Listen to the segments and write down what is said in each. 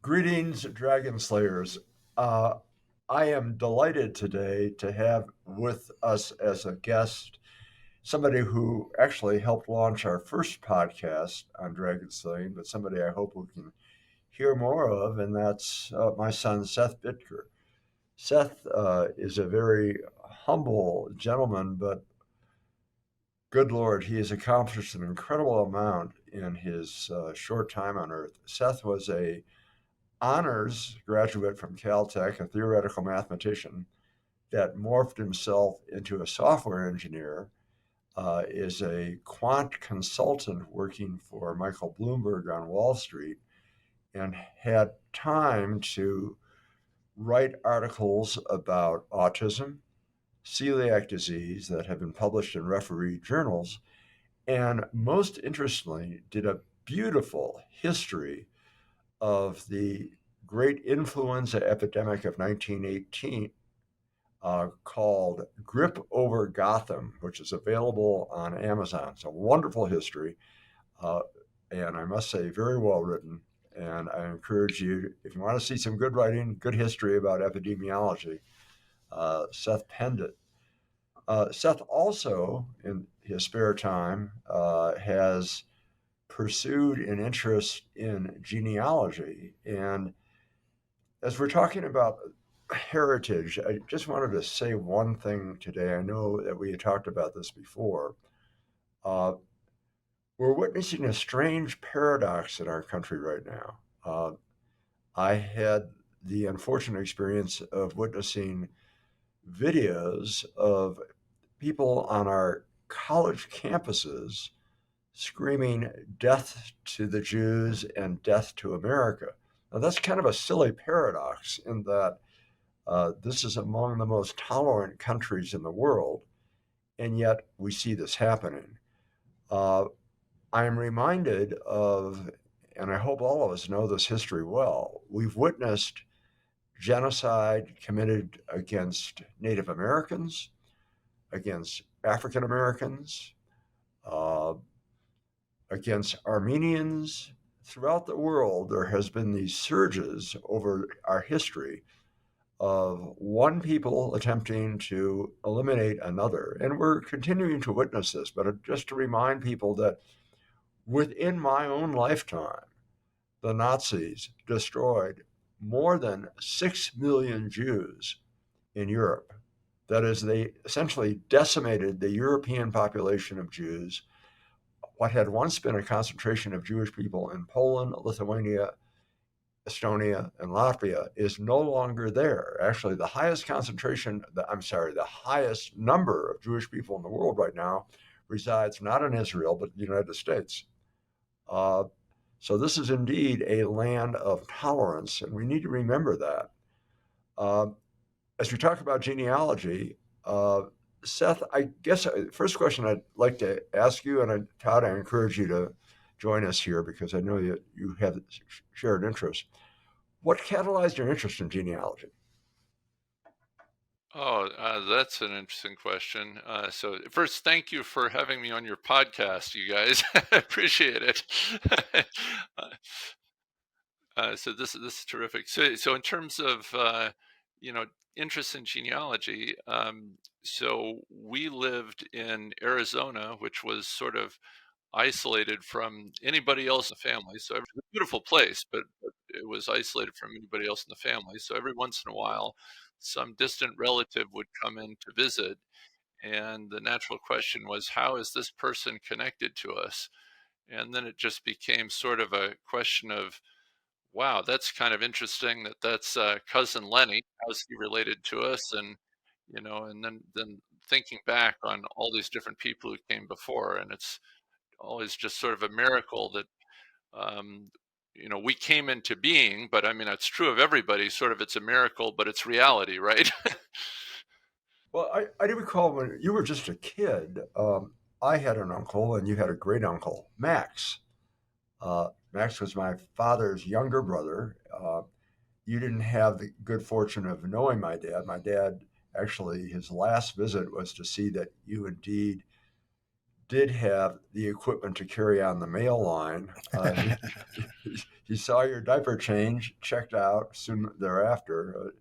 Greetings, Dragon Slayers. Uh, I am delighted today to have with us as a guest somebody who actually helped launch our first podcast on dragon slaying, but somebody I hope we can hear more of, and that's my son, Seth Bittker. Seth is a very humble gentleman, but good Lord, he has accomplished an incredible amount in his short time on Earth. Seth was a honors graduate from Caltech, a theoretical mathematician that morphed himself into a software engineer, is a quant consultant working for Michael Bloomberg on Wall Street, and had time to write articles about autism, celiac disease that have been published in refereed journals, and most interestingly, did a beautiful history of the great influenza epidemic of 1918 called Grip Over Gotham, which is available on Amazon. It's a wonderful history, uh, and I must say, very well written. And I encourage you, if you want to see some good writing, good history about epidemiology, Seth penned it. Seth also, in his spare time, has pursued an interest in genealogy. And as we're talking about heritage, I just wanted to say one thing today. I know that we had talked about this before. Uh, we're witnessing a strange paradox in our country right now. I had the unfortunate experience of witnessing videos of people on our college campuses screaming death to the Jews and death to America. Now, that's kind of a silly paradox in that this is among the most tolerant countries in the world, and yet we see this happening. Uh, I am reminded of, and I hope all of us know this history well, we've witnessed genocide committed against Native Americans, against African Americans, uh, against Armenians. Throughout the world, there has been these surges over our history of one people attempting to eliminate another. And we're continuing to witness this, but just to remind people that within my own lifetime, the Nazis destroyed more than 6 million Jews in Europe. That is, they essentially decimated the European population of Jews. What had once been a concentration of Jewish people in Poland, Lithuania, Estonia, and Latvia is no longer there. Actually, the highest concentration, the highest number of Jewish people in the world right now resides not in Israel, but the United States. Uh, so this is indeed a land of tolerance, and we need to remember that. Uh, as we talk about genealogy, uh, Seth, I guess first question I'd like to ask you, and Todd, I encourage you to join us here because I know you have shared interests. What catalyzed your interest in genealogy? Oh, that's an interesting question. So first, thank you for having me on your podcast, you guys. I appreciate it. Uh, so this is terrific. So in terms of you know interest in genealogy, so we lived in Arizona, which was sort of isolated from anybody else in the family. So it was a beautiful place, but it was isolated from anybody else in the family. So every once in a while, some distant relative would come in to visit. And the natural question was, how is this person connected to us? And then it just became sort of a question of, wow, that's kind of interesting that's cousin Lenny. How's he related to us? And then thinking back on all these different people who came before, and it's always just sort of a miracle that um, we came into being. But I mean, it's true of everybody. Sort of, it's a miracle, but it's reality, right? Well, I do recall when you were just a kid, I had an uncle and you had a great uncle, Max. Max was my father's younger brother. You didn't have the good fortune of knowing my dad. My dad, actually, his last visit was to see that you indeed did have the equipment to carry on the mail line. he saw your diaper change, checked out soon thereafter.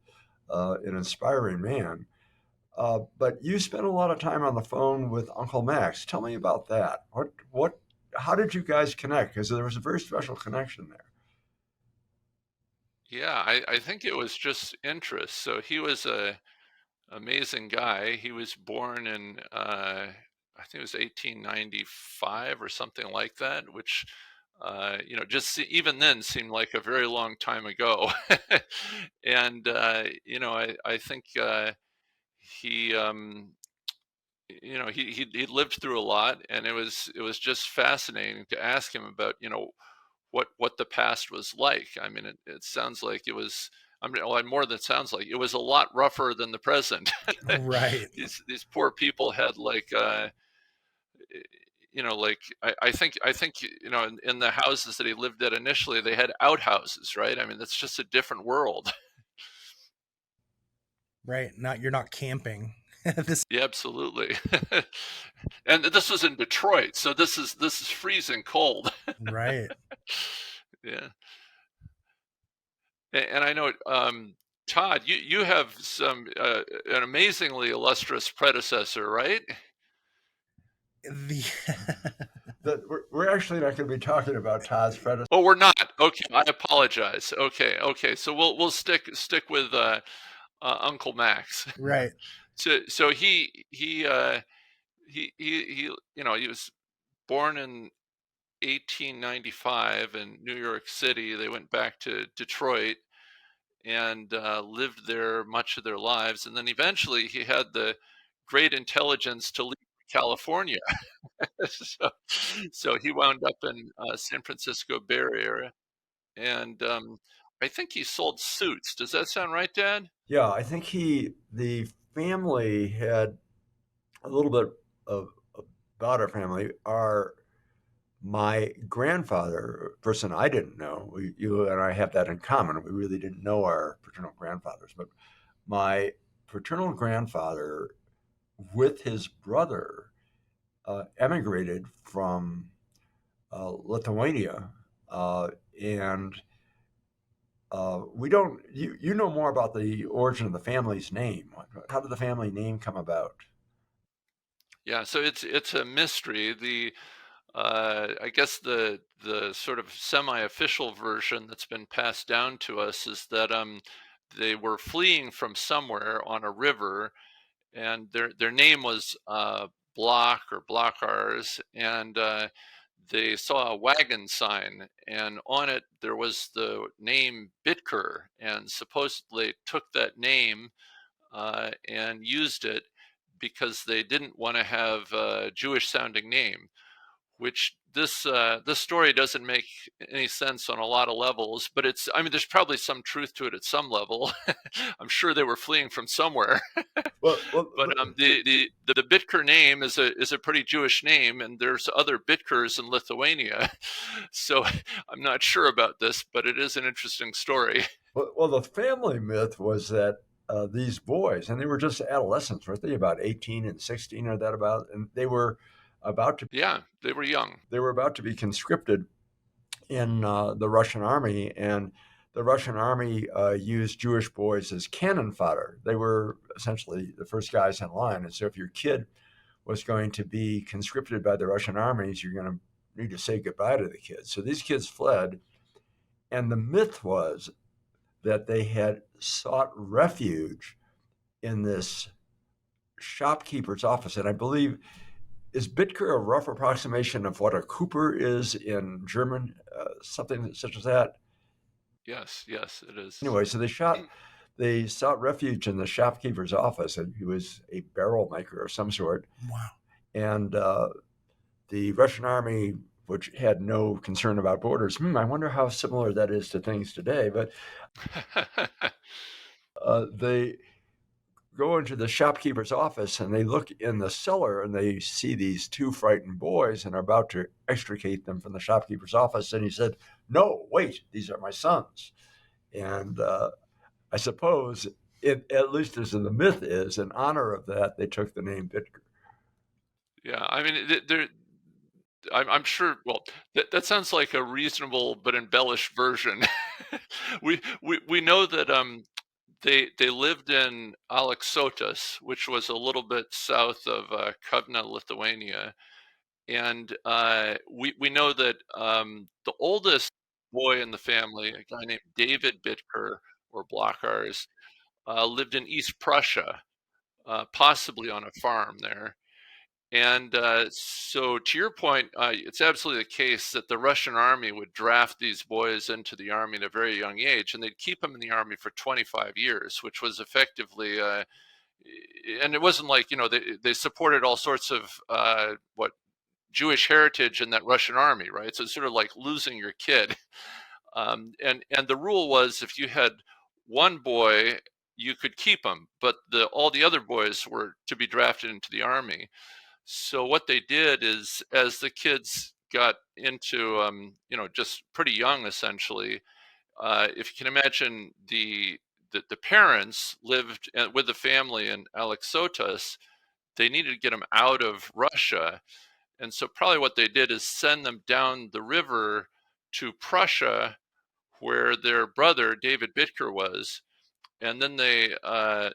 An inspiring man. But you spent a lot of time on the phone with Uncle Max. Tell me about that. How did you guys connect? Because there was a very special connection there. Yeah, I think it was just interest. So he was a amazing guy. He was born in I think it was 1895 or something like that, which just even then seemed like a very long time ago. And I think he he lived through a lot, and it was just fascinating to ask him about what the past was like. I mean, it sounds like it was. I mean, well, more than it sounds like, it was a lot rougher than the present. Right. These poor people had like like I think in the houses that he lived at initially, they had outhouses, right? I mean, that's just a different world. Right. You're not camping. This Yeah, absolutely. And this was in Detroit, so this is freezing cold. right. Yeah. And I know, Todd, you have an amazingly illustrious predecessor, right? The We're actually not going to be talking about Todd's predecessor. Oh, we're not. Okay, I apologize. Okay. So we'll stick with Uncle Max. right. So he was born in 1895 in New York City. They went back to Detroit and lived there much of their lives. And then eventually he had the great intelligence to leave California. so, so he wound up in San Francisco Bay Area. And I think he sold suits. Does that sound right, Dad? Yeah, I think the family had a little bit of about our family. My grandfather, a person I didn't know, you and I have that in common. We really didn't know our paternal grandfathers, but my paternal grandfather, with his brother, emigrated from Lithuania, and we don't. You know more about the origin of the family's name. How did the family name come about? Yeah. So it's a mystery. I guess the sort of semi-official version that's been passed down to us is that they were fleeing from somewhere on a river, and their name was Block or Blockars, and they saw a wagon sign, and on it there was the name Bittker, and supposedly took that name and used it because they didn't want to have a Jewish sounding name, which this story doesn't make any sense on a lot of levels, but I mean, there's probably some truth to it at some level. I'm sure they were fleeing from somewhere. But the Bittker name is a pretty Jewish name, and there's other Bittkers in Lithuania, so I'm not sure about this, but it is an interesting story. Well, the family myth was that these boys, and they were just adolescents, weren't they? About 18 and 16 or that about, and about to Yeah, they were young. they were about to be conscripted in the Russian army, and the Russian army used Jewish boys as cannon fodder. They were essentially the first guys in line, and so if your kid was going to be conscripted by the Russian armies, you're going to need to say goodbye to the kids. So these kids fled, and the myth was that they had sought refuge in this shopkeeper's office. And I believe, is Bittker a rough approximation of what a Cooper is in German, something such as that? Yes, it is. Anyway, so they sought refuge in the shopkeeper's office, and he was a barrel maker of some sort. Wow. And the Russian army, which had no concern about borders, I wonder how similar that is to things today. But they go into the shopkeeper's office and they look in the cellar and they see these two frightened boys and are about to extricate them from the shopkeeper's office. And he said, "No, wait, these are my sons." And I suppose, at least as the myth is, in honor of that, they took the name Bittker. Yeah, I mean, I'm sure. Well, that sounds like a reasonable but embellished version. We know that they lived in Aleksotas, which was a little bit south of Kovna, Lithuania, and we know that the oldest boy in the family, a guy named David Bittker or Blockars, lived in East Prussia, possibly on a farm there. And so, to your point, it's absolutely the case that the Russian army would draft these boys into the army at a very young age, and they'd keep them in the army for 25 years, which was effectively, and it wasn't like, they supported all sorts of what Jewish heritage in that Russian army, right? So it's sort of like losing your kid. And the rule was if you had one boy, you could keep him, but all the other boys were to be drafted into the army. So what they did is, as the kids got into, just pretty young, essentially, if you can imagine, the parents lived with the family in Alexotas. They needed to get them out of Russia, and so probably what they did is send them down the river to Prussia, where their brother David Bittker was, and then they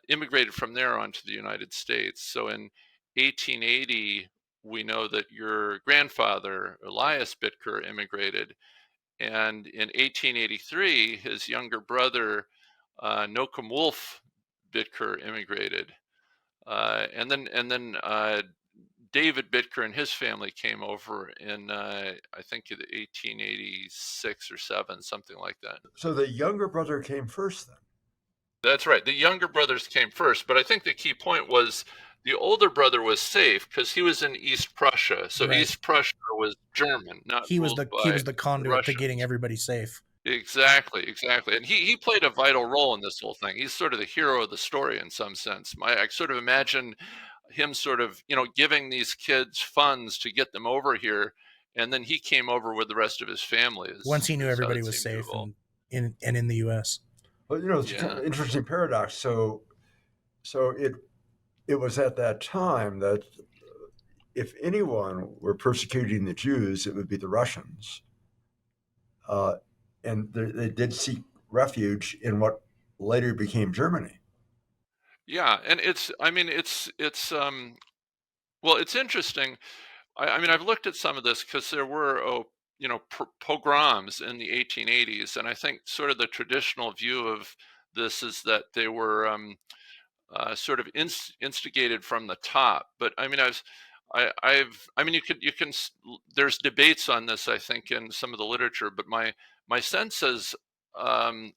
immigrated from there onto the United States. So in 1880, we know that your grandfather, Elias Bittker, immigrated. And in 1883, his younger brother, Noam Wolf Bittker, immigrated. And then David Bittker and his family came over in, I think, 1886 or 7, something like that. So the younger brother came first then. That's right. The younger brothers came first, but I think the key point was the older brother was safe because he was in East Prussia. So Right. East Prussia was German, not He was ruled he by was the the conduit to getting Russians. everybody safe. Exactly. And he played a vital role in this whole thing. He's sort of the hero of the story in some sense. I sort of imagine him sort of, giving these kids funds to get them over here, and then he came over with the rest of his family. Once he knew Is how everybody it was seemed to safe evolve. and in the U.S. But it's kind of Yeah. an interesting paradox. So it was at that time that if anyone were persecuting the Jews, it would be the Russians, uh, and they did seek refuge in what later became Germany. Yeah, and well, it's interesting. I mean, I've looked at some of this because there were, pogroms in the 1880s, and I think sort of the traditional view of this is that they were sort of instigated from the top. But I mean, I mean, there's debates on this, I think, in some of the literature. But my sense is, um,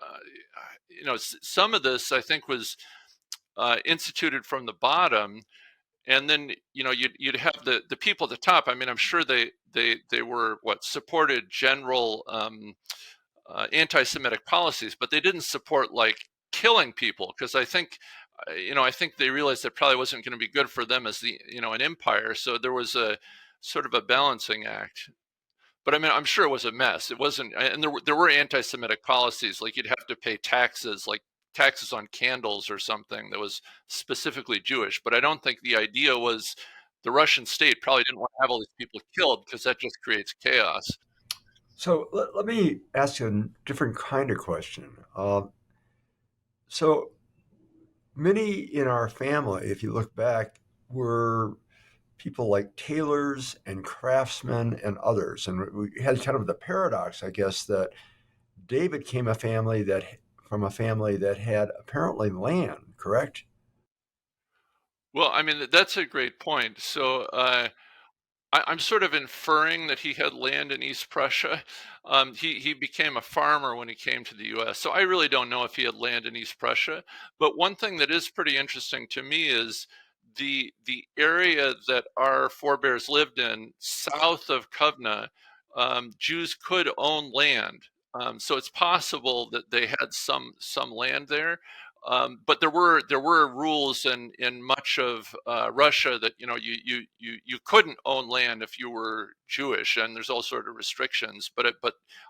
uh, some of this I think was instituted from the bottom, and then you'd have the people at the top. I mean, I'm sure they were what supported general anti-Semitic policies, but they didn't support like killing people, because I think they realized that probably wasn't going to be good for them as an empire. So there was a sort of a balancing act. But I mean, I'm sure it was a mess. It wasn't, and there were anti-Semitic policies, like you'd have to pay taxes, like taxes on candles or something that was specifically Jewish. But I don't think the idea was the Russian state probably didn't want to have all these people killed, because that just creates chaos. So let me ask you a different kind of question. So many in our family, if you look back, were people like tailors and craftsmen and others. And we had kind of the paradox, I guess, that David came from a family that had apparently land, correct? Well, I mean, that's a great point. So I'm sort of inferring that he had land in East Prussia. He became a farmer when he came to the U.S., so I really don't know if he had land in East Prussia. But one thing that is pretty interesting to me is the area that our forebears lived in, south of Kovna. Jews could own land, so it's possible that they had some land there. But there were rules in much of Russia that you couldn't own land if you were Jewish, and there's all sort of restrictions. But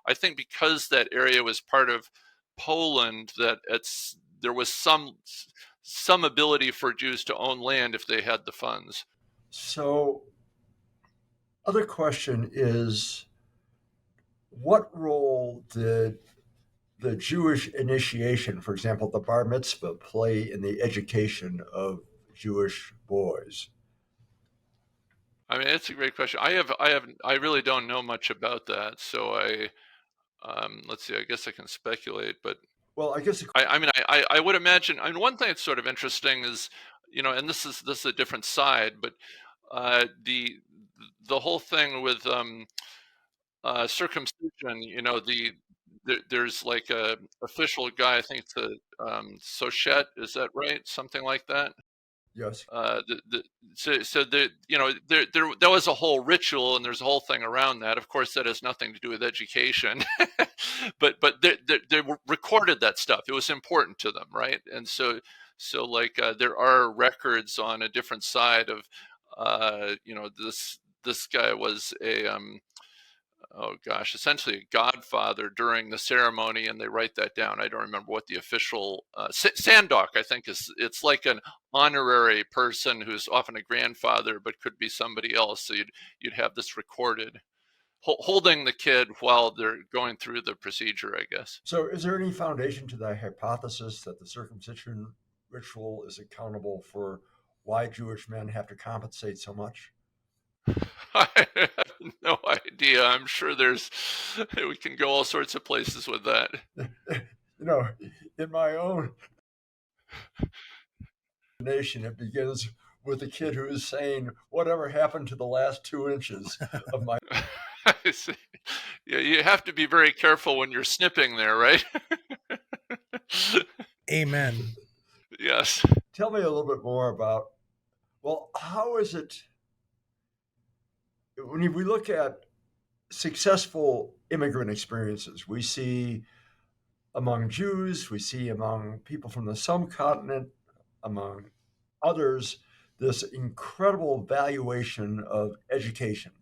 I think because that area was part of Poland, that there was some ability for Jews to own land if they had the funds. So other question is, what role did the Jewish initiation, for example, the bar mitzvah, play in the education of Jewish boys? I mean, it's a great question. I really don't know much about that. So let's see, I guess I can speculate, but Well, I guess I would imagine, I mean, one thing that's sort of interesting is, and this is a different side, but the whole thing with circumcision, there's like a official guy, I think it's a Sochet, is that right? Something like that. yes. The so the there that was a whole ritual, and there's a whole thing around that. Of course, that has nothing to do with education, but they recorded that stuff. It was important to them, right? And so like there are records on a different side of this guy was a oh gosh, essentially a godfather during the ceremony, and they write that down. I don't remember what the official Sandok, I think, is. It's like an honorary person who's often a grandfather, but could be somebody else. So you'd have this recorded, holding the kid while they're going through the procedure, I guess. So, is there any foundation to the hypothesis that the circumcision ritual is accountable for why Jewish men have to compensate so much? I have no idea. I'm sure we can go all sorts of places with that. In my own nation, it begins with a kid who is saying, "Whatever happened to the last 2 inches of my?" I see. Yeah, you have to be very careful when you're snipping there, right? Amen. Yes. Tell me a little bit more about, well, how is it when we look at successful immigrant experiences? We see among Jews, we see among people from the subcontinent, among others, this incredible valuation of education.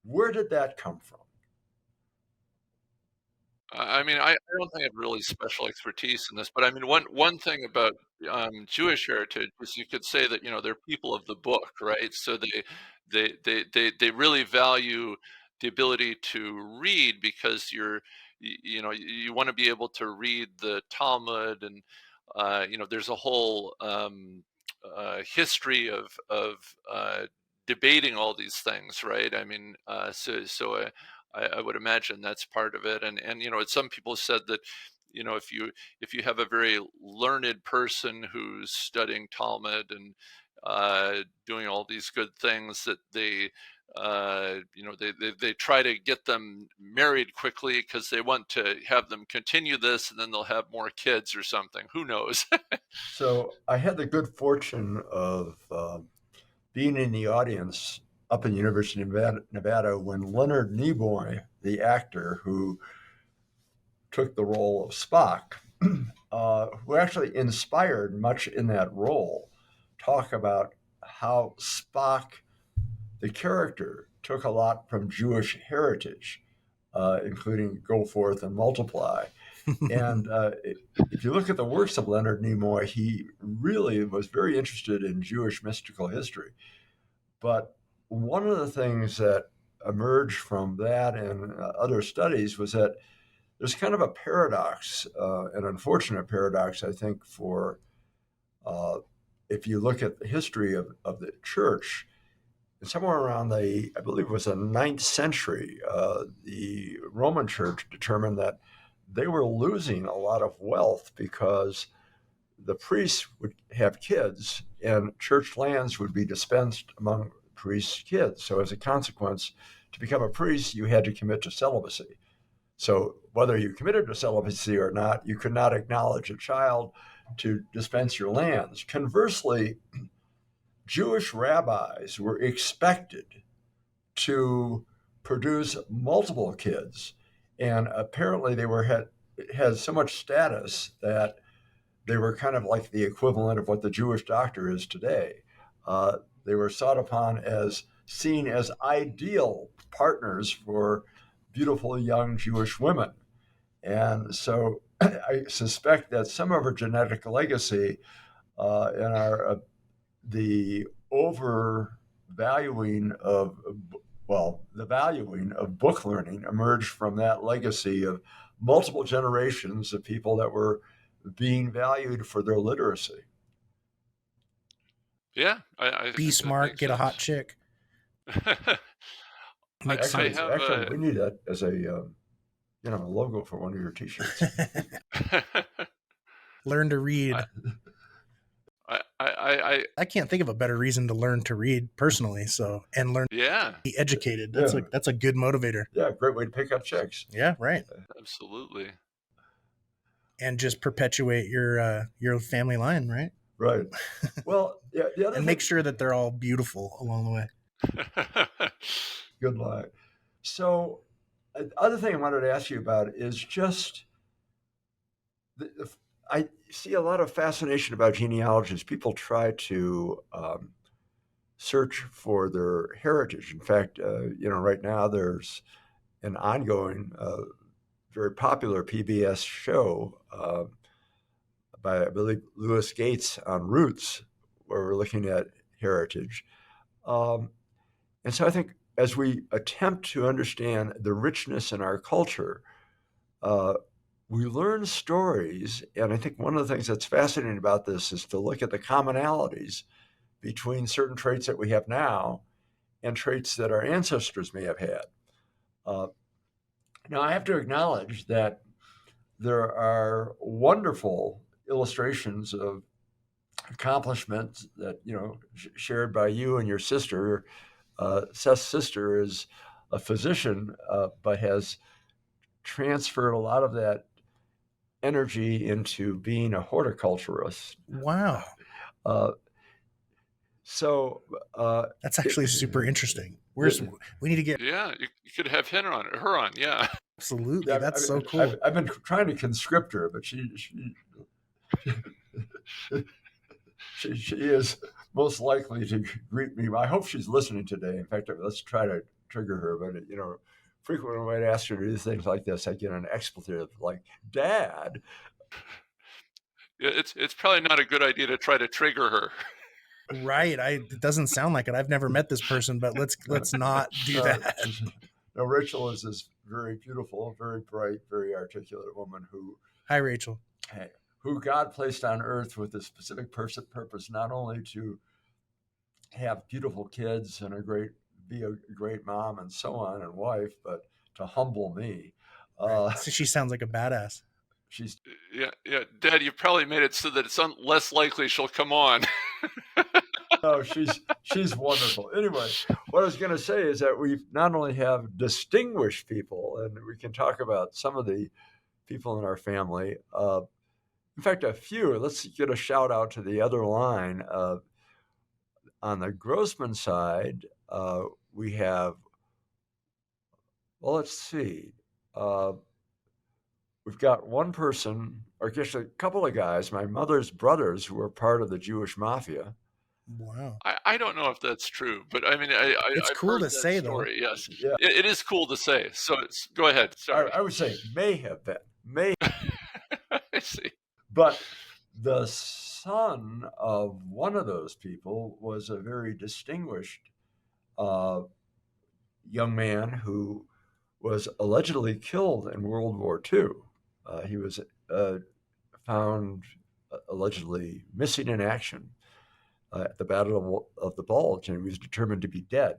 Where did that come from? I mean, I don't think I have really special expertise in this, but I mean, one thing about Jewish heritage is you could say that they're people of the book, right? So they really value the ability to read because you want to be able to read the Talmud, and there's a whole history of debating all these things, right? I mean, I would imagine that's part of it. And some people said that if you have a very learned person who's studying Talmud and doing all these good things, that they try to get them married quickly because they want to have them continue this, and then they'll have more kids or something. Who knows? So I had the good fortune of being in the audience up in the University of Nevada when Leonard Nimoy, the actor who took the role of Spock, who actually inspired much in that role, talk about how Spock, the character, took a lot from Jewish heritage, including go forth and multiply. And if you look at the works of Leonard Nimoy, he really was very interested in Jewish mystical history. But one of the things that emerged from that and other studies was that there's kind of a paradox, an unfortunate paradox, I think, for if you look at the history of the church. Somewhere around I believe it was the 9th century, the Roman Church determined that they were losing a lot of wealth because the priests would have kids and church lands would be dispensed among priests' kids. So as a consequence, to become a priest, you had to commit to celibacy. So whether you committed to celibacy or not, you could not acknowledge a child to dispense your lands. Conversely, Jewish rabbis were expected to produce multiple kids, and apparently they had so much status that they were kind of like the equivalent of what the Jewish doctor is today. They were sought upon as seen as ideal partners for beautiful young Jewish women. And so I suspect that some of our genetic legacy and the overvaluing of well, the valuing of book learning emerged from that legacy of multiple generations of people that were being valued for their literacy. Yeah, I Be think that smart, makes get a hot sense. chick. I, Makes I sense. have Actually, we need that as a a logo for one of your T-shirts. Learn to read. I can't think of a better reason to learn to read personally. So, and learn to yeah, be educated. That's a good motivator. Yeah, great way to pick up chicks. Yeah, right. absolutely. And just perpetuate your family line, right? Right. Well, yeah. The other And thing, make sure that they're all beautiful along the way. good line. So, other thing I wanted to ask you about is just I see a lot of fascination about genealogies. People try to search for their heritage. In fact, right now there's an ongoing, very popular PBS show by, I believe, Louis Gates on roots, where we're looking at heritage. Um, and so I think as we attempt to understand the richness in our culture, uh, we learn stories. And I think one of the things that's fascinating about this is to look at the commonalities between certain traits that we have now and traits that our ancestors may have had. Uh, Now, I have to acknowledge that there are wonderful illustrations of accomplishments that shared by you and your sister. Seth's sister is a physician, but has transferred a lot of that energy into being a horticulturist. Wow. So that's actually super interesting. We need to get. Yeah, you could have her on. Yeah, absolutely. Yeah, that's so cool. I've been trying to conscript her, but she is most likely to greet me. I hope she's listening today. In fact, let's try to trigger her. But frequently when I ask her to do things like this, I get an expletive like "Dad." Yeah, it's probably not a good idea to try to trigger her. Right. It doesn't sound like it. I've never met this person, but let's not do that. No, Rachel is this very beautiful, very bright, very articulate woman who. Hi, Rachel. Who God placed on earth with a specific purpose, not only to have beautiful kids and be a great mom and so on and wife, but to humble me. So she sounds like a badass. Yeah. Dad, you probably made it so that it's less likely she'll come on. No, she's wonderful. Anyway, what I was going to say is that we not only have distinguished people, and we can talk about some of the people in our family. In fact, a few. Let's get a shout out to the other line. On the Grossman side, we have. Well, let's see. We've got one person, or actually a couple of guys, my mother's brothers, who were part of the Jewish mafia. Wow. I don't know if that's true, but I mean, it's I've cool heard to that say, story. though. Yes, yeah. It is cool to say. So go ahead. Sorry. I would say may have been. May. I see. But the son of one of those people was a very distinguished young man who was allegedly killed in World War II. He was found allegedly missing in action at the Battle of the Bulge, and he was determined to be dead.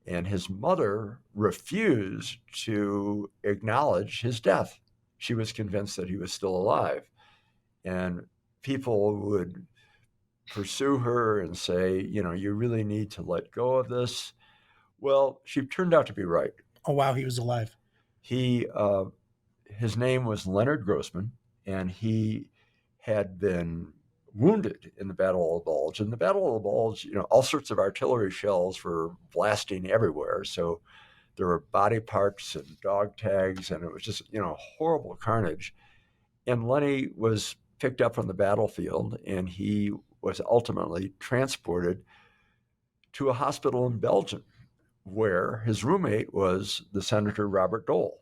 And his mother refused to acknowledge his death. She was convinced that he was still alive. And people would pursue her and say, you really need to let go of this. Well, she turned out to be right. Oh, wow, he was alive. His name was Leonard Grossman, and he had been wounded in the Battle of the Bulge. In the Battle of the Bulge, all sorts of artillery shells were blasting everywhere. So there were body parts and dog tags, and it was just, horrible carnage. And Lenny was picked up from the battlefield, and he was ultimately transported to a hospital in Belgium, where his roommate was the Senator Robert Dole.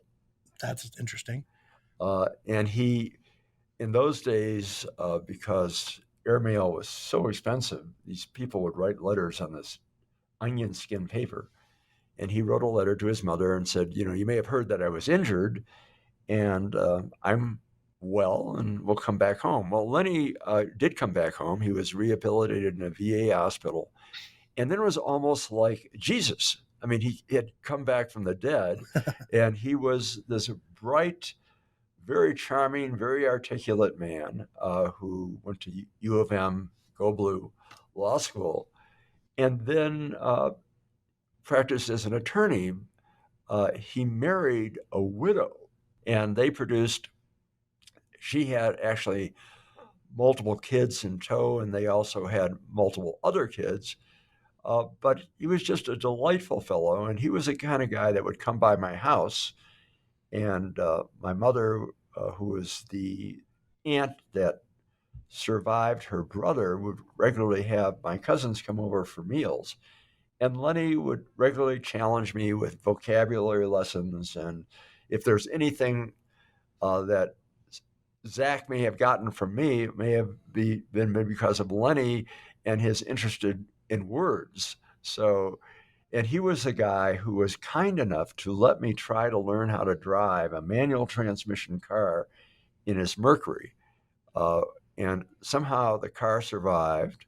That's interesting. And he, in those days, because airmail was so expensive, these people would write letters on this onion skin paper. and he wrote a letter to his mother and said, you may have heard that I was injured, and I'm well, and we'll come back home. Well, Lenny did come back home. He was rehabilitated in a VA hospital, and then it was almost like Jesus. I mean, he had come back from the dead, and he was this bright, very charming, very articulate man who went to U of M, Go Blue, law school, and then practiced as an attorney. He married a widow, and they produced, she had actually multiple kids in tow, and they also had multiple other kids. But he was just a delightful fellow, and he was the kind of guy that would come by my house. And my mother, who was the aunt that survived her brother, would regularly have my cousins come over for meals. And Lenny would regularly challenge me with vocabulary lessons. And if there's anything that Zach may have gotten from me, it may have been because of Lenny and his interest in words. So, and he was a guy who was kind enough to let me try to learn how to drive a manual transmission car in his Mercury. And somehow the car survived.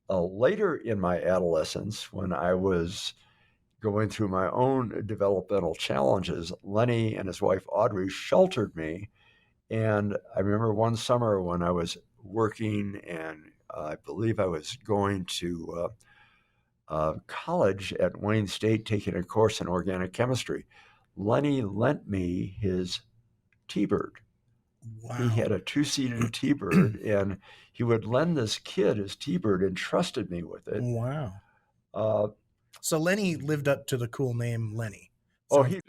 Later in my adolescence, when I was going through my own developmental challenges, Lenny and his wife Audrey sheltered me. And I remember one summer when I was working, and I believe I was going to college at Wayne State taking a course in organic chemistry. Lenny lent me his T-Bird. Wow. He had a two-seated T-Bird, and he would lend this kid his T-Bird and trusted me with it. Wow. So Lenny lived up to the cool name Lenny. Oh, he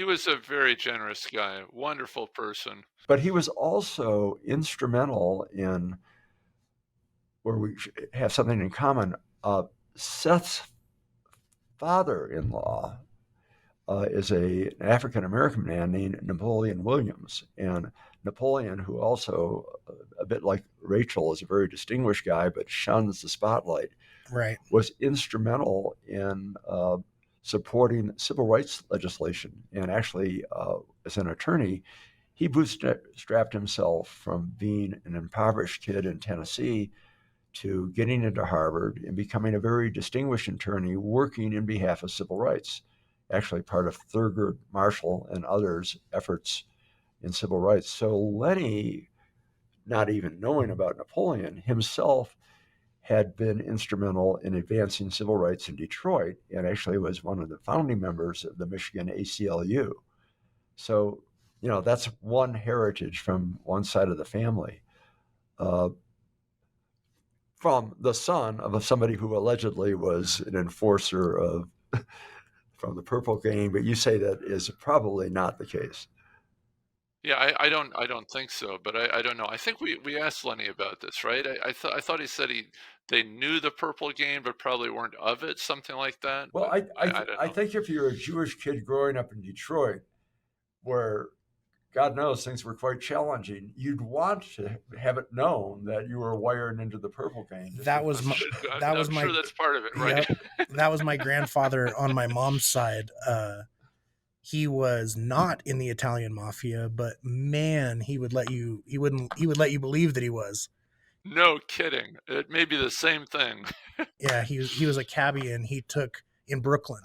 was a very generous guy, wonderful person. But he was also instrumental in, where we have something in common. Seth's father-in-law is an African-American man named Napoleon Williams. And Napoleon, who also, a bit like Rachel, is a very distinguished guy, but shuns the spotlight, right, was instrumental in supporting civil rights legislation. And actually, as an attorney, he bootstrapped himself from being an impoverished kid in Tennessee to getting into Harvard and becoming a very distinguished attorney working in behalf of civil rights, actually part of Thurgood Marshall and others' efforts in civil rights. So Lenny, not even knowing about Napoleon, himself had been instrumental in advancing civil rights in Detroit, and actually was one of the founding members of the Michigan ACLU. So, that's one heritage from one side of the family. From the son of somebody who allegedly was an enforcer from the Purple Gang, but you say that is probably not the case. Yeah, I don't think so, but I don't know. I think we asked Lenny about this, right? I thought he said they knew the Purple Gang, but probably weren't of it, something like that. Well, I don't know. I think if you're a Jewish kid growing up in Detroit, where God knows things were quite challenging, you'd want to have it known that you were wired into the Purple Gang. I'm sure that's part of it, right? Yep, that was my grandfather on my mom's side. He was not in the Italian mafia, but man, he would let you believe that he was. No kidding. It may be the same thing. Yeah, he was a cabbie, and he took in Brooklyn.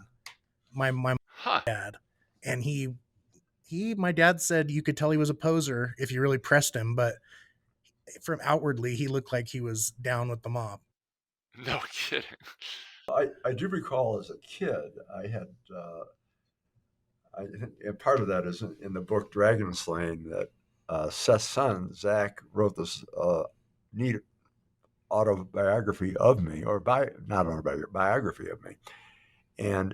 My dad, and my dad said you could tell he was a poser if you really pressed him, but from outwardly he looked like he was down with the mob. No kidding. I do recall as a kid, I had, and part of that is in the book Dragon Slaying, that Seth's son, Zach, wrote this neat autobiography of me, or biography of me. And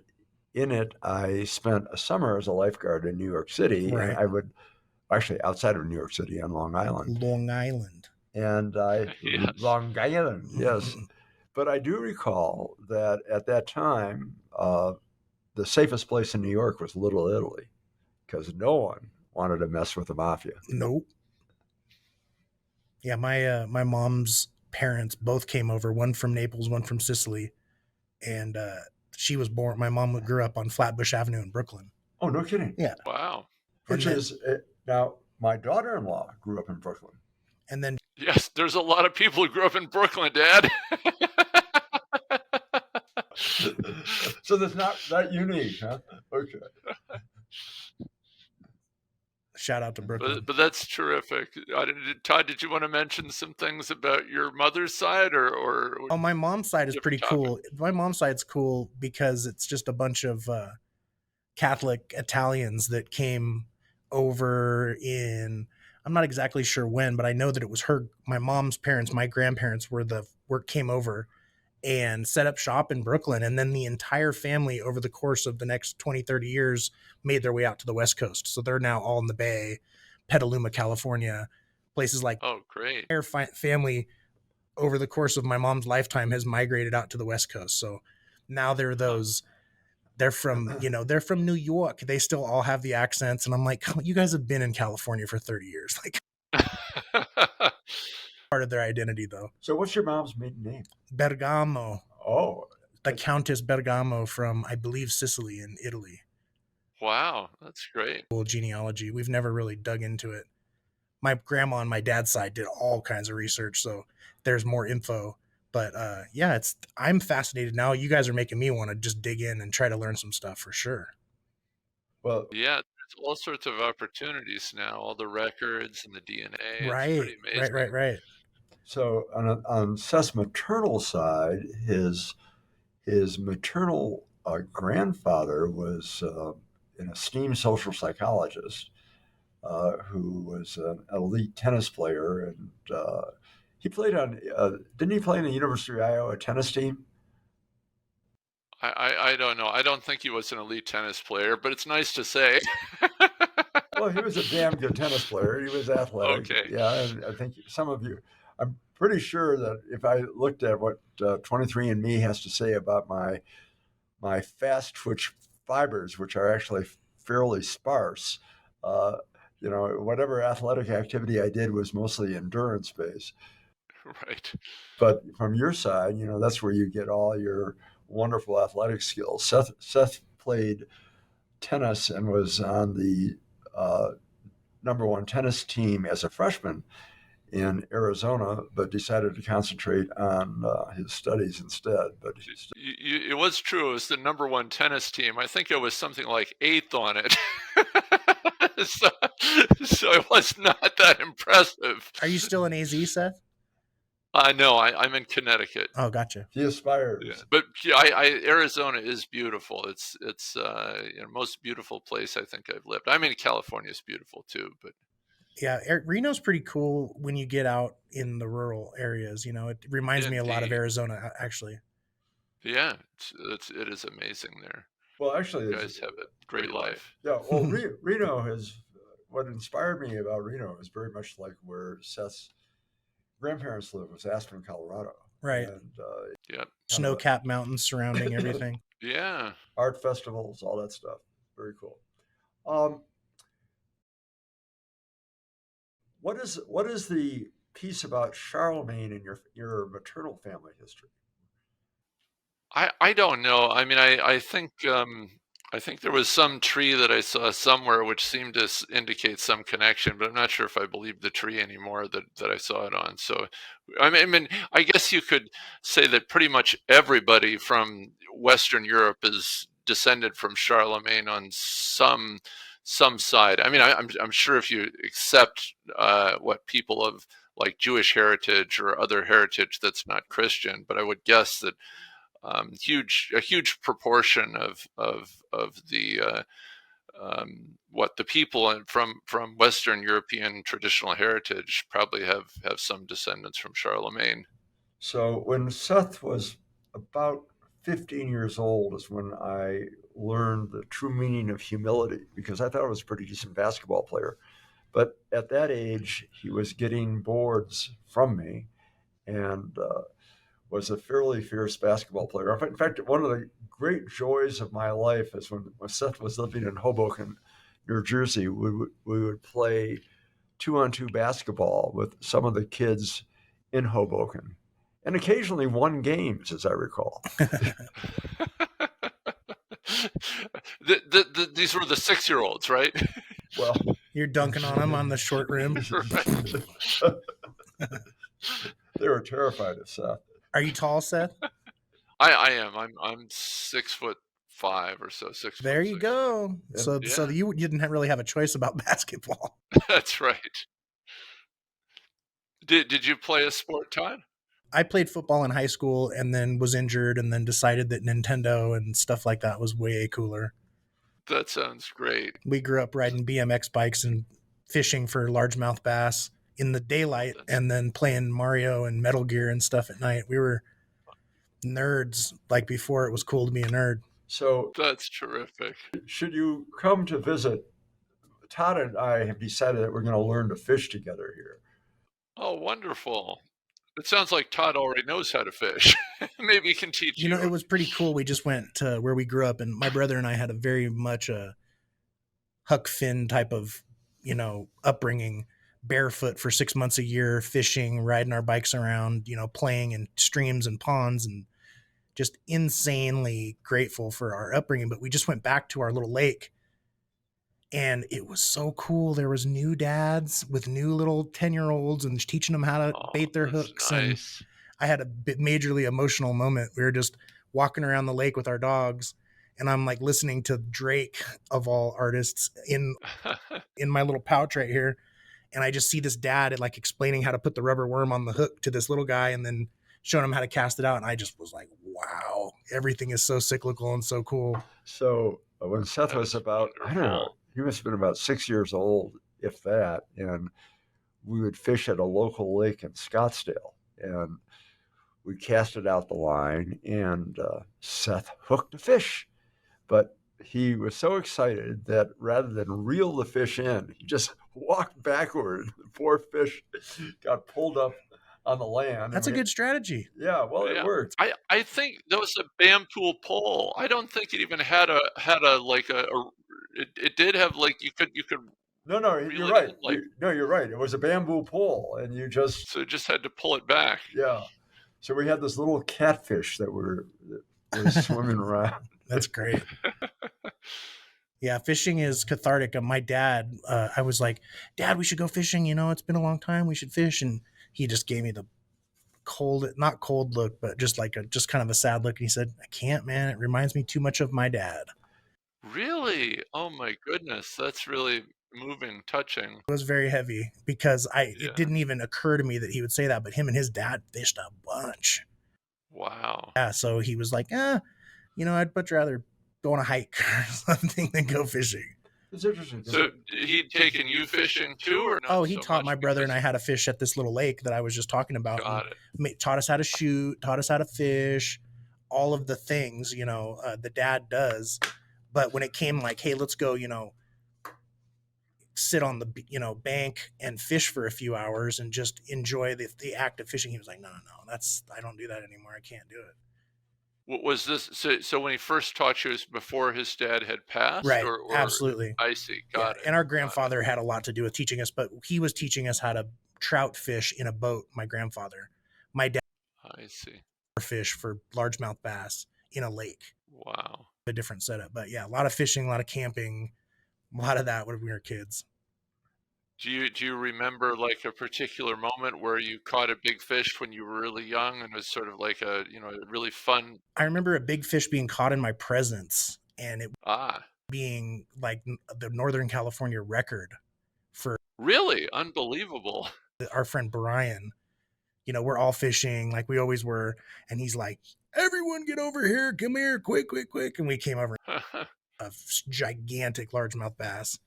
in it, I spent a summer as a lifeguard in New York City. Right. And I would, actually outside of New York City on Long Island. Long Island. And Yes. Long Island, yes. But I do recall that at that time, the safest place in New York was Little Italy, because no one wanted to mess with the mafia. Nope. Yeah, my mom's parents both came over, one from Naples, one from Sicily, and she was born. My mom grew up on Flatbush Avenue in Brooklyn. Oh, no kidding. Yeah. Wow. Which is now my daughter-in-law grew up in Brooklyn. And then yes, there's a lot of people who grew up in Brooklyn, Dad. So that's not that unique, huh? Okay. Shout out to Brooklyn. But that's terrific. Todd, did you want to mention some things about your mother's side, or oh, my mom's side is pretty cool. My mom's side's cool because it's just a bunch of Catholic Italians that came over in, I'm not exactly sure when, but I know that it was my mom's parents, my grandparents came over and set up shop in Brooklyn. And then the entire family over the course of the next 20, 30 years made their way out to the West Coast. So they're now all in the Bay, Petaluma, California, places like oh, great. Their family over the course of my mom's lifetime has migrated out to the West Coast. So now they're from, they're from New York. They still all have the accents. And I'm like, oh, you guys have been in California for 30 years. Like part of their identity though. So what's your mom's maiden name? Bergamo. Oh. The Countess Bergamo from, I believe, Sicily in Italy. Wow, that's great. Cool genealogy. We've never really dug into it. My grandma on my dad's side did all kinds of research, so there's more info. But yeah, I'm fascinated now. You guys are making me want to just dig in and try to learn some stuff for sure. Well, yeah, there's all sorts of opportunities now. All the records and the DNA. Right, it's pretty amazing. Right. So on Seth's maternal side, his maternal grandfather was an esteemed social psychologist who was an elite tennis player, and he played on. Didn't he play in the University of Iowa tennis team? I don't know. I don't think he was an elite tennis player, but it's nice to say. Well, he was a damn good tennis player. He was athletic. Okay. Yeah, and I think some of you, I'm pretty sure that if I looked at what 23andMe has to say about my fast twitch fibers, which are actually fairly sparse, whatever athletic activity I did was mostly endurance based. Right. But from your side, that's where you get all your wonderful athletic skills. Seth played tennis and was on the number one tennis team as a freshman in Arizona, but decided to concentrate on his studies instead. But it was true. It was the number one tennis team. I think it was something like 8th on it. so it was not that impressive. Are you still in AZ, Seth? No, I'm in Connecticut. Oh, gotcha. He aspires. Yeah. But Arizona is beautiful. It's most beautiful place I think I've lived. I mean, California is beautiful too, but yeah, Reno's pretty cool when you get out in the rural areas. It reminds me a lot of Arizona, actually. Yeah, it is amazing there. Well, actually, you guys have a great life. Yeah, well, Reno what inspired me about Reno is very much like where Seth's grandparents lived, was Aspen, Colorado. Right. And yep. Snow-capped mountains surrounding everything. Yeah. Art festivals, all that stuff. Very cool. What is the piece about Charlemagne in your maternal family history? I don't know. I mean, I think there was some tree that I saw somewhere which seemed to indicate some connection, but I'm not sure if I believe the tree anymore that I saw it on. So, I mean, I guess you could say that pretty much everybody from Western Europe is descended from Charlemagne on some side. I mean, I'm sure if you accept what people of like Jewish heritage or other heritage that's not Christian, but I would guess that a huge proportion of the what the people from Western European traditional heritage probably have some descendants from Charlemagne. So when Seth was about 15 years old is when I learned the true meaning of humility, because I thought I was a pretty decent basketball player. But at that age, he was getting boards from me and was a fairly fierce basketball player. In fact, one of the great joys of my life is when Seth was living in Hoboken, New Jersey, we would play 2-on-2 basketball with some of the kids in Hoboken, and occasionally won games, as I recall. These were the 6-year-olds, right? Well, You're dunking on them on the short rim. Right. they were terrified of Seth. Are you tall, Seth? I am. I'm 6'5" or so. 6 There foot you 6. go. So Yeah. you didn't really have a choice about basketball. That's right. Did you play a sport, Todd? I played football in high school and then was injured and then decided that Nintendo and stuff like that was way cooler. That sounds great. We grew up riding BMX bikes and fishing for largemouth bass in the daylight and then playing Mario and Metal Gear and stuff at night. We were nerds like before it was cool to be a nerd. So that's terrific. Should you come to visit, Todd and I have decided that we're going to learn to fish together here. Oh, wonderful. It sounds like Todd already knows how to fish. Maybe he can teach you. You know, it was pretty cool. We just went to where we grew up, and my brother and I had a very much a Huck Finn type of, upbringing, barefoot for 6 months a year, fishing, riding our bikes around, playing in streams and ponds, and just insanely grateful for our upbringing. But we just went back to our little lake, and it was so cool. There was new dads with new little 10-year-olds and teaching them how to bait their hooks. Nice. And I had a majorly emotional moment. We were just walking around the lake with our dogs, and I'm like listening to Drake of all artists in my little pouch right here. And I just see this dad like explaining how to put the rubber worm on the hook to this little guy and then showing him how to cast it out. And I just was like, wow, everything is so cyclical and so cool. So when Seth was about, I don't know, he must have been about 6 years old, if that. And we would fish at a local lake in Scottsdale. And we casted out the line, and Seth hooked a fish. But he was so excited that rather than reel the fish in, he just walked backward. The poor fish got pulled up on the land. That's a good strategy. Yeah, well, it worked. I think there was a bamboo pole. I don't think it even had a it did have like you could No, you're right. You're right. It was a bamboo pole, and you just had to pull it back. Yeah. So we had this little catfish that were swimming around. That's great. Yeah, fishing is cathartic. My dad, I was like, Dad, we should go fishing. It's been a long time. We should fish. And he just gave me the not cold look, but just kind of a sad look. And he said, I can't, man. It reminds me too much of my dad. Really? Oh my goodness. That's really moving, touching. It was very heavy because it didn't even occur to me that he would say that, but him and his dad fished a bunch. Wow. Yeah. So he was like, I'd much rather go on a hike or something than go fishing. It's interesting. So he'd taken you fishing too, or no? Oh, he taught my brother and I how to fish at this little lake that I was just talking about. Got it. Taught us how to shoot, taught us how to fish, all of the things, the dad does. But when it came like, hey, let's go, sit on the, bank and fish for a few hours and just enjoy the act of fishing, he was like, no, I don't do that anymore. I can't do it. What was this? So when he first taught you, was before his dad had passed? Right, or absolutely. I see. Got it. And our grandfather had a lot to do with teaching us, but he was teaching us how to trout fish in a boat, my grandfather. My dad, I see. Fish for largemouth bass in a lake. Wow. A different setup. But yeah, a lot of fishing, a lot of camping, a lot of that when we were kids. Do you remember like a particular moment where you caught a big fish when you were really young and it was sort of like a really fun? I remember a big fish being caught in my presence and it being like the Northern California record for really unbelievable. Our friend Brian, we're all fishing like we always were, and he's like, everyone get over here, come here, quick, and we came over a gigantic largemouth bass.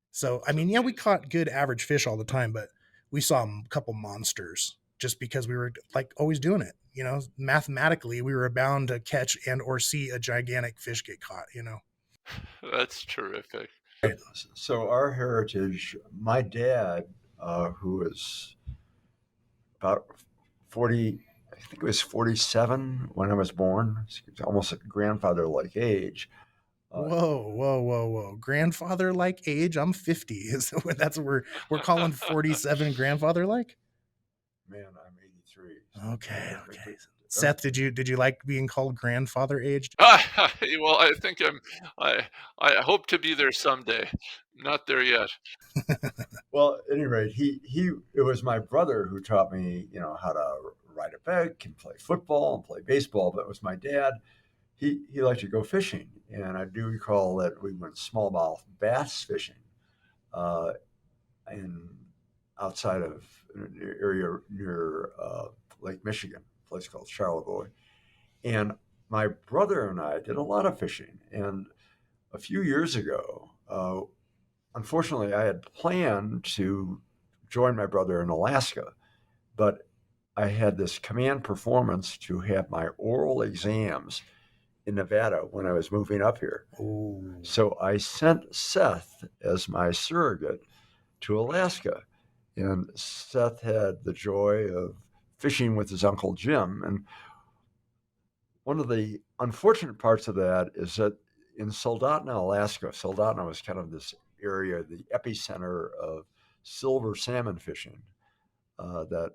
So, I mean, we caught good average fish all the time, but we saw a couple monsters just because we were like always doing it. Mathematically, we were bound to catch and or see a gigantic fish get caught, That's terrific. So our heritage, my dad, who was about 40, I think it was 47 when I was born, almost a grandfather-like age. Whoa. Grandfather-like age? I'm 50. That's what we're calling 47 grandfather-like? Man, I'm 83. Okay. Seth, did you like being called grandfather aged? Well, I think I hope to be there someday. Not there yet. Well, at any rate, it was my brother who taught me, how to ride a bike and play football and play baseball. But it was my dad. He liked to go fishing, and I do recall that we went smallmouth bass fishing, uh, in outside of an area near Lake Michigan, a place called Charlevoix. And my brother and I did a lot of fishing. And a few years ago, unfortunately, I had planned to join my brother in Alaska, but I had this command performance to have my oral exams in Nevada when I was moving up here. Ooh. So I sent Seth as my surrogate to Alaska. And Seth had the joy of fishing with his Uncle Jim. And one of the unfortunate parts of that is that in Soldotna, Alaska, Soldotna was kind of this area, the epicenter of silver salmon fishing that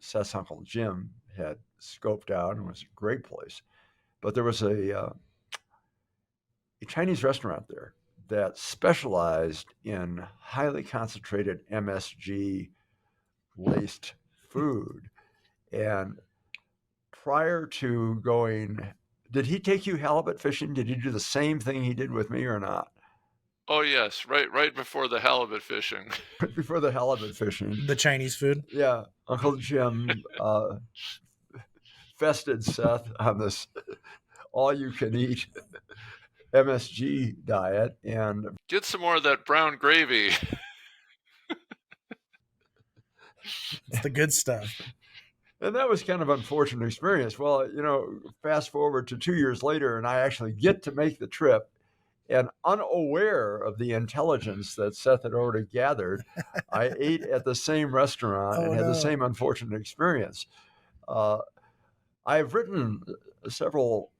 Seth's Uncle Jim had scoped out, and was a great place. But there was a Chinese restaurant there that specialized in highly concentrated MSG laced food. And prior to going, did he take you halibut fishing? Did he do the same thing he did with me or not? Oh yes, right before the halibut fishing. Before the halibut fishing, The Chinese food? Yeah, Uncle Jim fested Seth on this all-you-can-eat MSG diet, and Get some more of that brown gravy. It's the good stuff. And that was kind of an unfortunate experience. Well, fast forward to 2 years later, and I actually get to make the trip, and unaware of the intelligence that Seth had already gathered, I ate at the same restaurant and had the same unfortunate experience. I've written several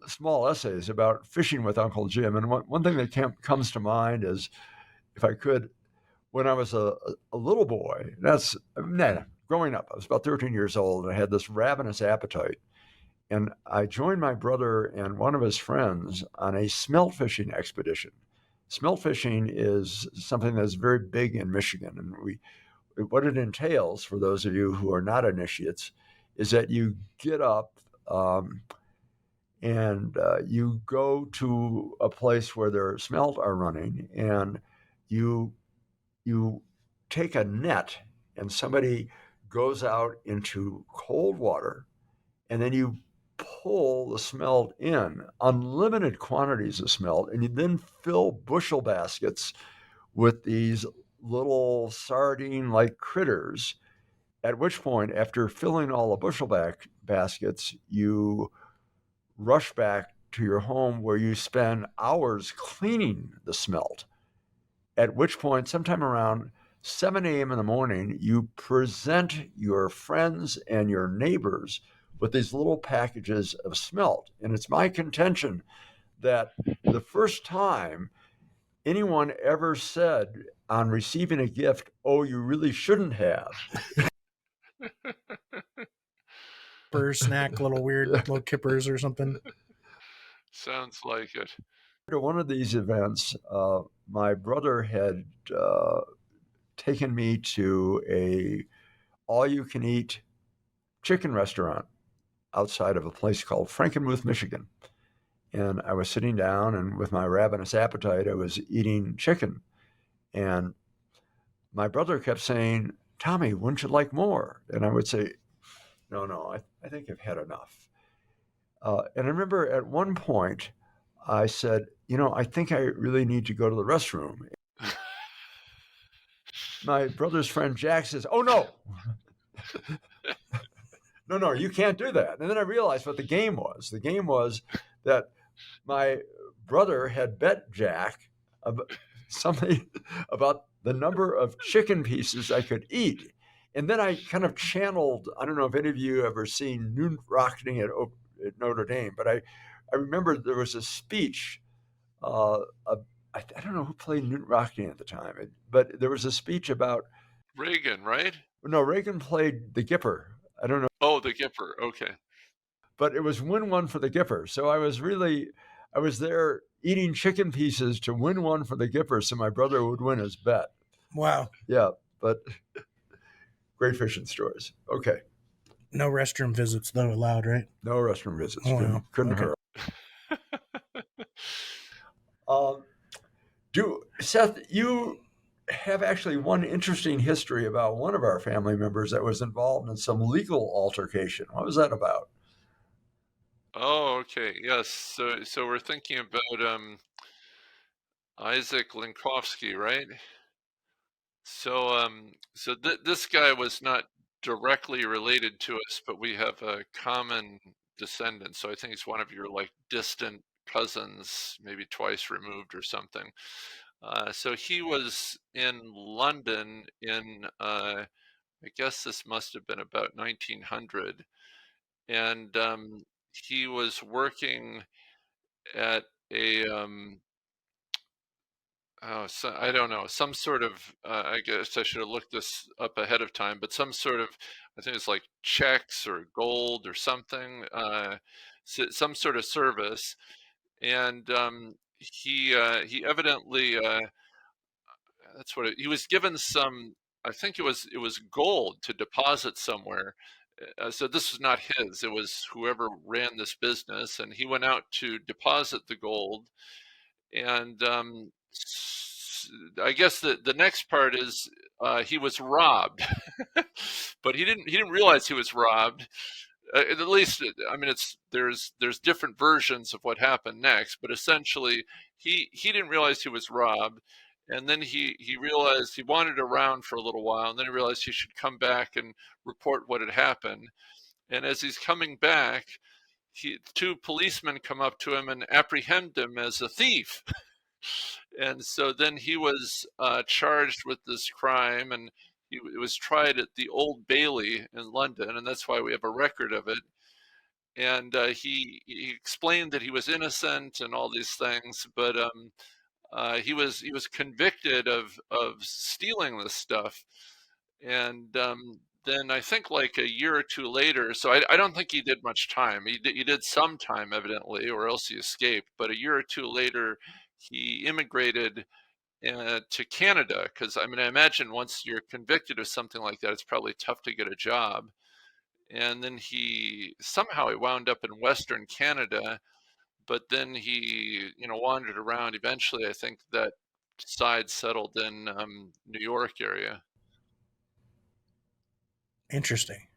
small essays about fishing with Uncle Jim, and one thing that comes to mind is, if I could, when I was a little boy, growing up, I was about 13 years old, and I had this ravenous appetite. And I joined my brother and one of his friends on a smelt fishing expedition. Smelt fishing is something that's very big in Michigan. And what it entails, for those of you who are not initiates, is that you get up and you go to a place where their smelt are running, and you take a net, and somebody goes out into cold water, and then you pull the smelt in, unlimited quantities of smelt, and you then fill bushel baskets with these little sardine-like critters, at which point, after filling all the bushel baskets, you rush back to your home, where you spend hours cleaning the smelt, at which point, sometime around 7 a.m. in the morning, you present your friends and your neighbors with these little packages of smelt. And it's my contention that the first time anyone ever said on receiving a gift, "Oh, you really shouldn't have," snack, little weird little kippers or something. Sounds like it. To one of these events, my brother had taken me to a all-you-can-eat chicken restaurant outside of a place called Frankenmuth, Michigan. And I was sitting down, and with my ravenous appetite, I was eating chicken. And my brother kept saying, "Tommy, wouldn't you like more?" And I would say, No, I think I've had enough. And I remember at one point, I said, I think I really need to go to the restroom. My brother's friend Jack says, "Oh, no." No, you can't do that. And then I realized what the game was. The game was that my brother had bet Jack something about the number of chicken pieces I could eat. And then I kind of channeled, I don't know if any of you ever seen Newt Rockne at Notre Dame, but I remember there was a speech. I don't know who played Newt Rockne at the time, but there was a speech about Reagan, right? No, Reagan played the Gipper. I don't know. Oh, the Gipper. Okay. but it was win one for the Gipper. So I was there eating chicken pieces to win one for the Gipper, so my brother would win his bet. Wow. Yeah, but great fishing stories. Okay. No restroom visits though allowed, right? No restroom visits. Wow. Couldn't Okay. hurt. Seth, you have actually one interesting history about one of our family members that was involved in some legal altercation. What was that about? Oh, okay. Yes. So we're thinking about Isaac Linkowski, right? So this guy was not directly related to us, but we have a common descendant. So I think he's one of your like distant cousins, maybe twice removed or something. So he was in London in I guess this must have been about 1900, and he was working at a oh, so I don't know, some sort of I guess I should have looked this up ahead of time, but some sort of, I think it's like checks or gold or something, some sort of service, and he evidently that's what he was given some. I think it was gold to deposit somewhere. So this was not his. It was whoever ran this business, and he went out to deposit the gold. And I guess the next part is he was robbed, but he didn't realize he was robbed. At least, I mean, there's different versions of what happened next, but essentially, he didn't realize he was robbed, and then he realized he wandered around for a little while, and then he realized he should come back and report what had happened. And as he's coming back, two policemen come up to him and apprehend him as a thief. And so then he was charged with this crime, and he was tried at the Old Bailey in London, and that's why we have a record of it. And he explained that he was innocent and all these things, but he was convicted of stealing this stuff, and then I think like a year or two later, so I don't think he did much time. He did some time evidently, or else he escaped. But a year or two later, he immigrated to Canada, because I mean I imagine once you're convicted of something like that, it's probably tough to get a job. And then he wound up in Western Canada, but then he wandered around. Eventually, I think that side settled in New York area. Interesting.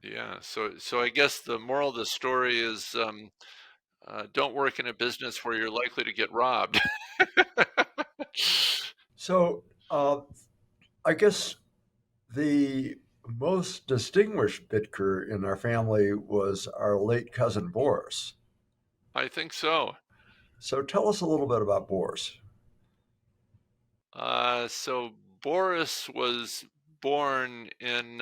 Yeah, so I guess the moral of the story is don't work in a business where you're likely to get robbed. So, I guess the most distinguished Bittker in our family was our late cousin Boris. I think so. So tell us a little bit about Boris. So Boris was born in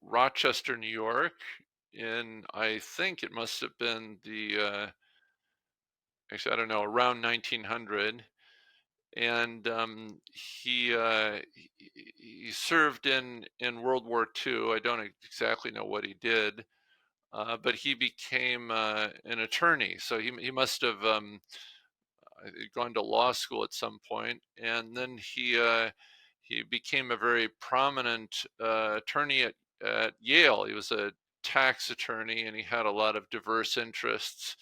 Rochester, New York, in I think it must have been actually I don't know, around 1900. And he served in World War II. I don't exactly know what he did, but he became an attorney. So he must have gone to law school at some point, and then he became a very prominent attorney at Yale. He was a tax attorney, and he had a lot of diverse interests.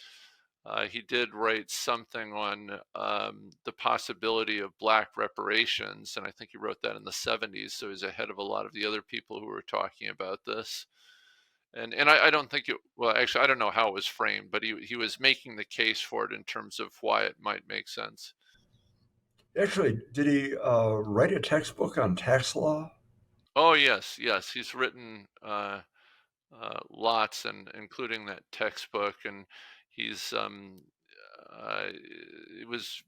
He did write something on the possibility of black reparations, and I think he wrote that in the 70s, so he's ahead of a lot of the other people who were talking about this. And I don't think well, actually, I don't know how it was framed, but he was making the case for it in terms of why it might make sense. Actually, did he write a textbook on tax law? Oh, yes, he's written lots, and including that textbook, and he's it was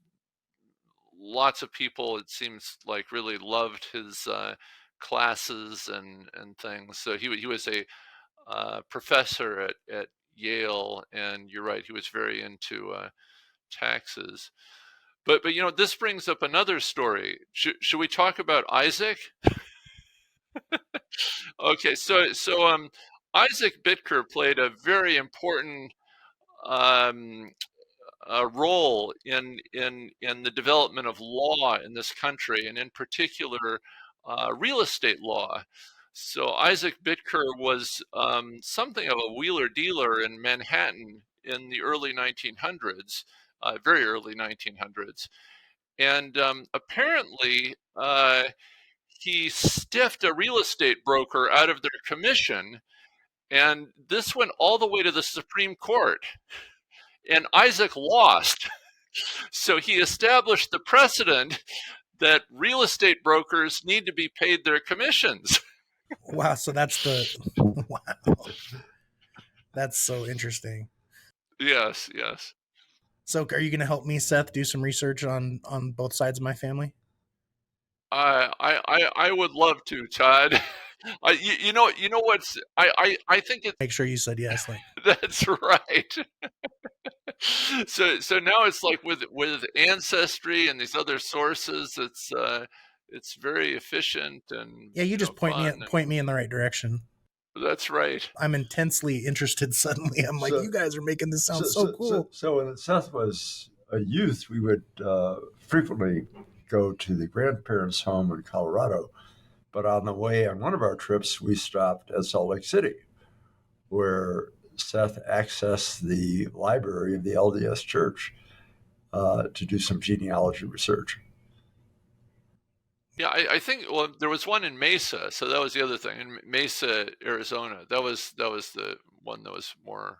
lots of people, it seems like, really loved his classes and things. So he was a professor at Yale, and you're right, he was very into taxes. But this brings up another story. Should we talk about Isaac? Okay, so Isaac Bittker played a very important role in the development of law in this country, and in particular, real estate law. So Isaac Bittker was something of a wheeler dealer in Manhattan in the early 1900s, very early 1900s, and apparently he stiffed a real estate broker out of their commission, and this went all the way to the Supreme Court, and Isaac lost. So he established the precedent that real estate brokers need to be paid their commissions. Wow. So that's the wow. That's so interesting. Yes, yes. So are you going to help me, Seth, do some research on both sides of my family? I would love to, Todd. You know what's I think it's Make sure you said yes. Like, that's right. So now it's like with Ancestry and these other sources, it's very efficient and yeah, you just point me in the right direction. That's right. I'm intensely interested suddenly. I'm like, you guys are making this sound so cool. So when Seth was a youth, we would frequently go to the grandparents' home in Colorado. But on the way on one of our trips, we stopped at Salt Lake City, where Seth accessed the library of the LDS Church to do some genealogy research. Yeah, I think there was one in Mesa, so that was the other thing in Mesa, Arizona. That was the one that was more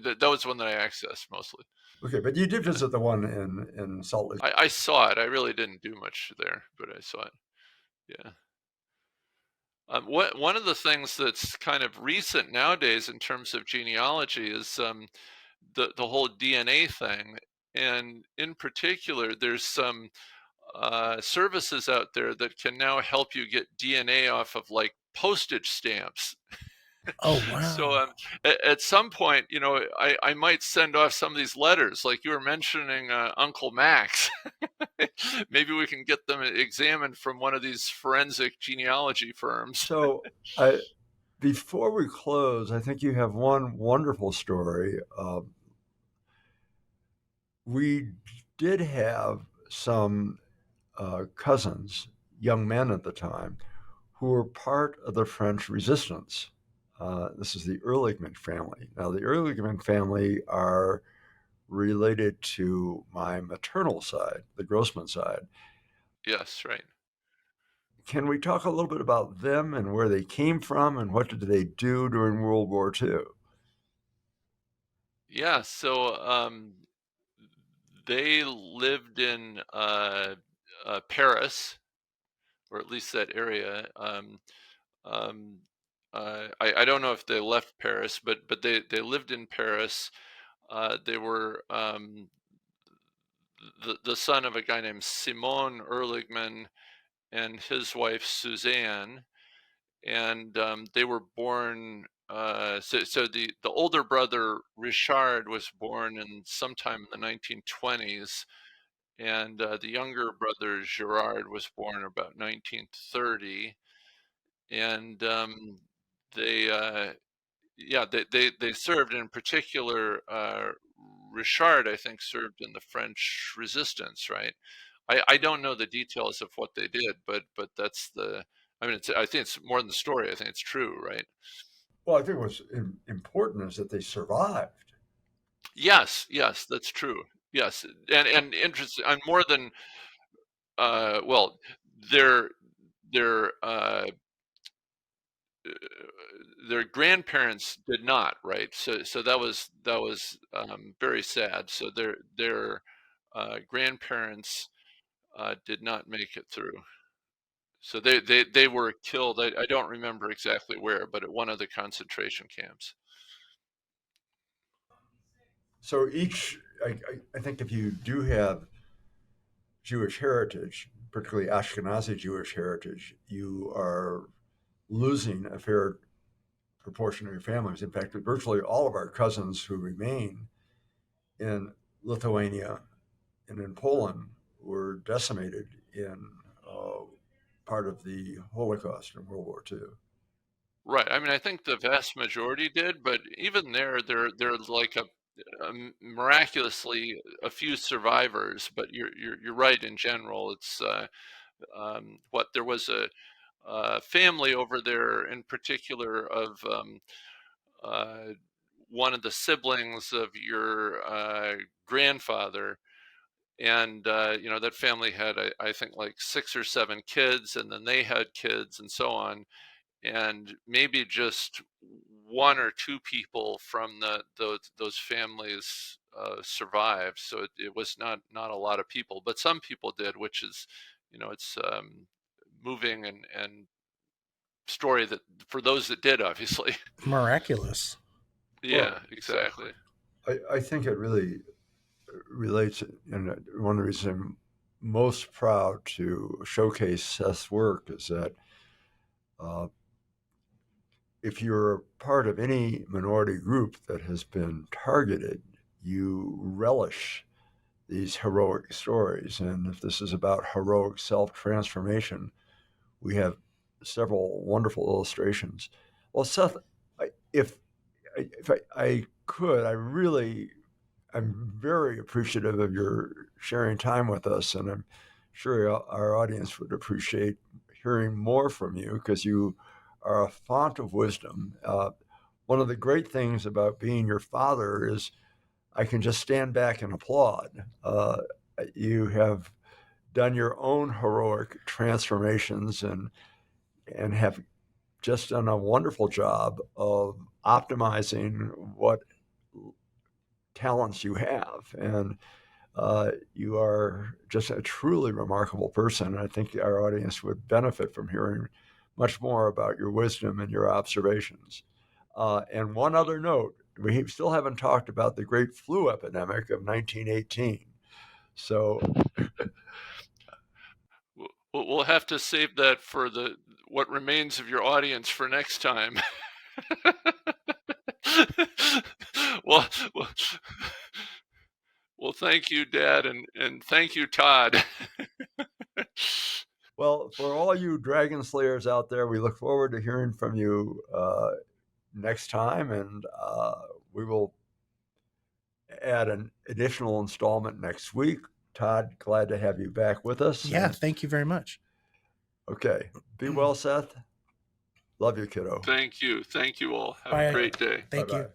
that was one that I accessed mostly. Okay, but you did visit the one in Salt Lake. I saw it. I really didn't do much there, but I saw it. Yeah. One of the things that's kind of recent nowadays in terms of genealogy is the whole DNA thing, and in particular, there's some services out there that can now help you get DNA off of like postage stamps. Oh wow! So at some point, I might send off some of these letters, like you were mentioning Uncle Max. Maybe we can get them examined from one of these forensic genealogy firms. So before we close, I think you have one wonderful story. We did have some cousins, young men at the time, who were part of the French resistance. This is the Ehrlichman family. Now, the Ehrlichman family are related to my maternal side, the Grossman side. Yes, right. Can we talk a little bit about them and where they came from and what did they do during World War II? Yeah, so they lived in Paris, or at least that area. I don't know if they left Paris, but they lived in Paris. They were the son of a guy named Simon Ehrlichman and his wife Suzanne, and they were born. So the older brother Richard was born in sometime in the 1920s, and the younger brother Gerard was born about 1930, and they yeah, they served. In particular, Richard, I think, served in the French resistance, right? I don't know the details of what they did, but that's the. I mean, I think it's more than the story. I think it's true, right? Well, I think what's important is that they survived. Yes, yes, that's true. Yes, and interesting. I'm more than well, their their uh, their grandparents did not, right? So that was very sad. So their grandparents did not make it through. So they were killed. I don't remember exactly where, but at one of the concentration camps. So I think if you do have Jewish heritage, particularly Ashkenazi Jewish heritage, you are losing a fair proportion of your families. In fact, virtually all of our cousins who remain in Lithuania and in Poland were decimated in part of the Holocaust in World War II. Right. I mean, I think the vast majority did, but even there, they're like miraculously a few survivors. But you're right. In general, it's what there was a family over there in particular of uh, one of the siblings of your grandfather. And that family had, I think, like 6 or 7 kids, and then they had kids, and so on. And maybe just 1 or 2 people from those families survived. So it was not a lot of people, but some people did, which is, it's moving and story that for those that did, obviously. Miraculous. Yeah, exactly. I think it really relates, and one of the reasons I'm most proud to showcase Seth's work is that uh, if you're part of any minority group that has been targeted, you relish these heroic stories. And if this is about heroic self transformation, we have several wonderful illustrations. Well, Seth, if I could, I'm very appreciative of your sharing time with us, and I'm sure our audience would appreciate hearing more from you because you are a font of wisdom. One of the great things about being your father is I can just stand back and applaud. You have done your own heroic transformations and have just done a wonderful job of optimizing what talents you have. And you are just a truly remarkable person. I think our audience would benefit from hearing much more about your wisdom and your observations. And one other note, we still haven't talked about the great flu epidemic of 1918. So we'll have to save that for what remains of your audience for next time. well, well, well, thank you, Dad, and thank you, Todd. well, for all you dragon slayers out there, we look forward to hearing from you next time, and we will add an additional installment next week. Todd, glad to have you back with us. Yeah, thank you very much. Okay. Be well, Seth. Love you, kiddo. Thank you. Thank you all. Have Bye. a great day. Thank Bye-bye. you.